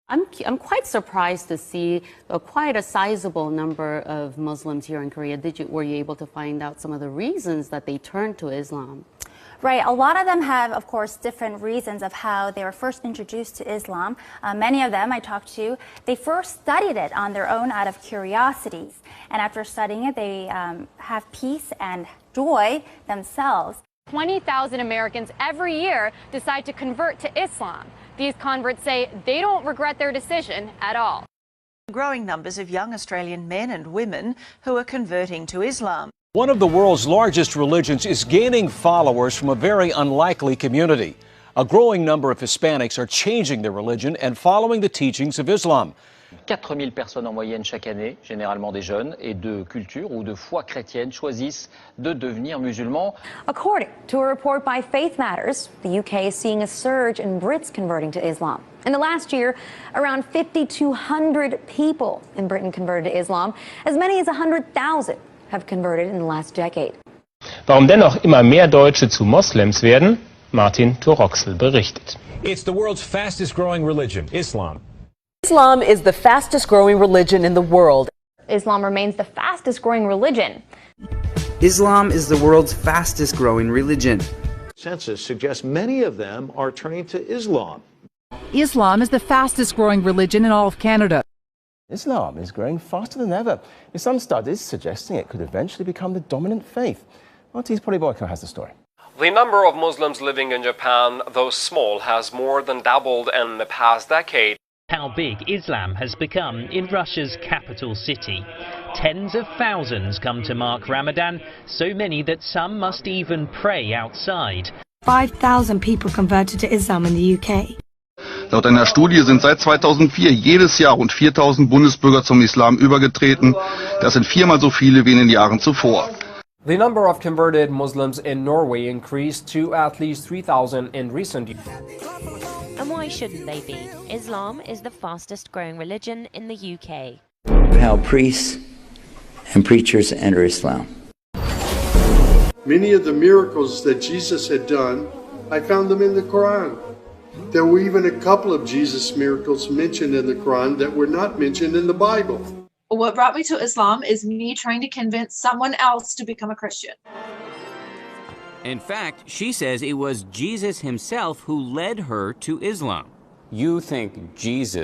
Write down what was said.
I'm quite surprised to see quite a sizable number of Muslims here in Korea. Were you able to find out some of the reasons that they turned to Islam? Right. A lot of them have, of course, different reasons of how they were first introduced to Islam. Many of them I talked to, they first studied it on their own out of curiosity. And after studying it, they have peace and joy themselves. 20,000 Americans every year decide to convert to Islam. These converts say they don't regret their decision at all. Growing numbers of young Australian men and women who are converting to Islam. One of the world's largest religions is gaining followers from a very unlikely community. A growing number of Hispanics are changing their religion and following the teachings of Islam. 4000 personnes en moyenne chaque année, généralement des jeunes et de culture ou de foi chrétienne, choisissent de devenir musulmans. According to a report by Faith Matters, the UK is seeing a surge in Brits converting to Islam. In the last year, around 5,200 people in Britain converted to Islam. As many as 100,000 have converted in the last decade. Warum dennoch immer mehr Deutsche zu Moslems werden? Martin Toroxel berichtet. It's the world's fastest growing religion, Islam. Islam is the fastest growing religion in the world. Islam remains the fastest growing religion. Islam is the world's fastest growing religion. Census suggests many of them are turning to Islam. Islam is the fastest growing religion in all of Canada. Islam is growing faster than ever, with some studies suggesting it could eventually become the dominant faith. RT's Polly Boyko has the story. The number of Muslims living in Japan, though small, has more than doubled in the past decade. How big Islam has become in Russia's capital city. Tens of thousands come to mark Ramadan, so many that some must even pray outside. 5,000 people converted to Islam in the UK. Laut einer Studie sind seit 2004 jedes Jahr rund 4.000 Bundesbürger zum Islam übergetreten. Das sind viermal so viele wie in den Jahren zuvor. The number of converted Muslims in Norway increased to at least 3,000 in recent years. And why shouldn't they be? Islam is the fastest growing religion in the UK. How priests and preachers enter Islam. Many of the miracles that Jesus had done, I found them in the Quran. There were even a couple of Jesus miracles mentioned in the Quran that were not mentioned in the Bible. What brought me to Islam is me trying to convince someone else to become a Christian. In fact, she says it was Jesus himself who led her to Islam. You think Jesus